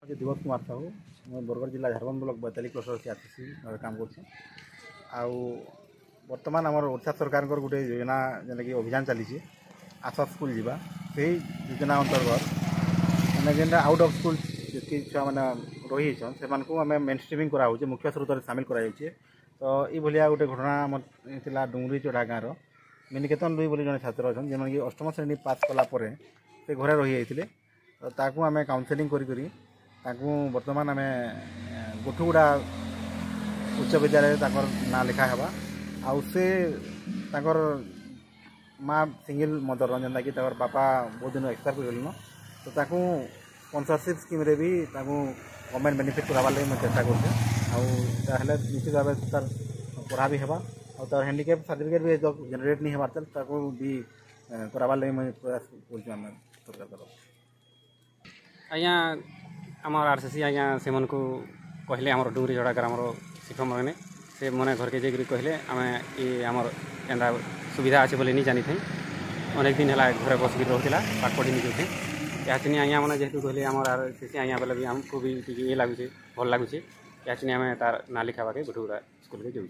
मुझे दिवस कुमार साहू मैं बरगढ़ जिला झारखंड ब्लॉक बैताली क्लस्टर से आरटीसी काम कर बर्तमान आम ओडिशा सरकार गोटे योजना जेनटा कि अभियान चली आस स्कूल जावा से योजना अंतर्गत मैंने जेन आउट ऑफ स्कूल जी छुआ मैंने रही से आम मेन स्ट्रीमिंग कराऊे मुख्य स्रोत में सामिल कराइए। तो ये गोटे घटना डुंगरी चढ़ा गाँव मिनिकेतन लुई बोली जन छात्र अच्छा जेन कि अष्टम श्रेणी पास कलापर से घरे रही जाते तो ताकू आम काउनसेलिंग बर्तमान आम गोठुगुड़ा उच्च विद्यालय ना लिखा है आउ से माँ सिंगल मदर जेनता कि बापा बहुत दिन एक्सपायर कर गलन तो ताकू स्पॉन्सरशिप स्कीम रे भी गवर्नमेंट बेनिफिट कराबार लगे मैं चेष्टा कर निश्चित भाव तार पढ़ा भी है और तार हैंडिकैप सर्टिफिकेट भी जब जनरेट नहीं होबार ताकू भी कराबार लगे मैं प्रयास कर सरकार तरफ। आज्ञा आम आरसीसी आज्ञा से मन को कहले आम डुंगरी झड़ा ग्राम शिक्षक मैंने से मैंने घर के जाकर कहले आम ये आमर एंता सुविधा अच्छे बोले नहीं जानी थे अनेक दिन है घर बसिक रोला पाठ पढ़ी नहीं जाते या आज्ञा मैंने जेहतु कहले आम आरसीसी आज्ञा बेले भी आमको भी ये लगुचे भल लगुचे या आम तार ना लिखावाके गोटे स्कूल के जाऊँ।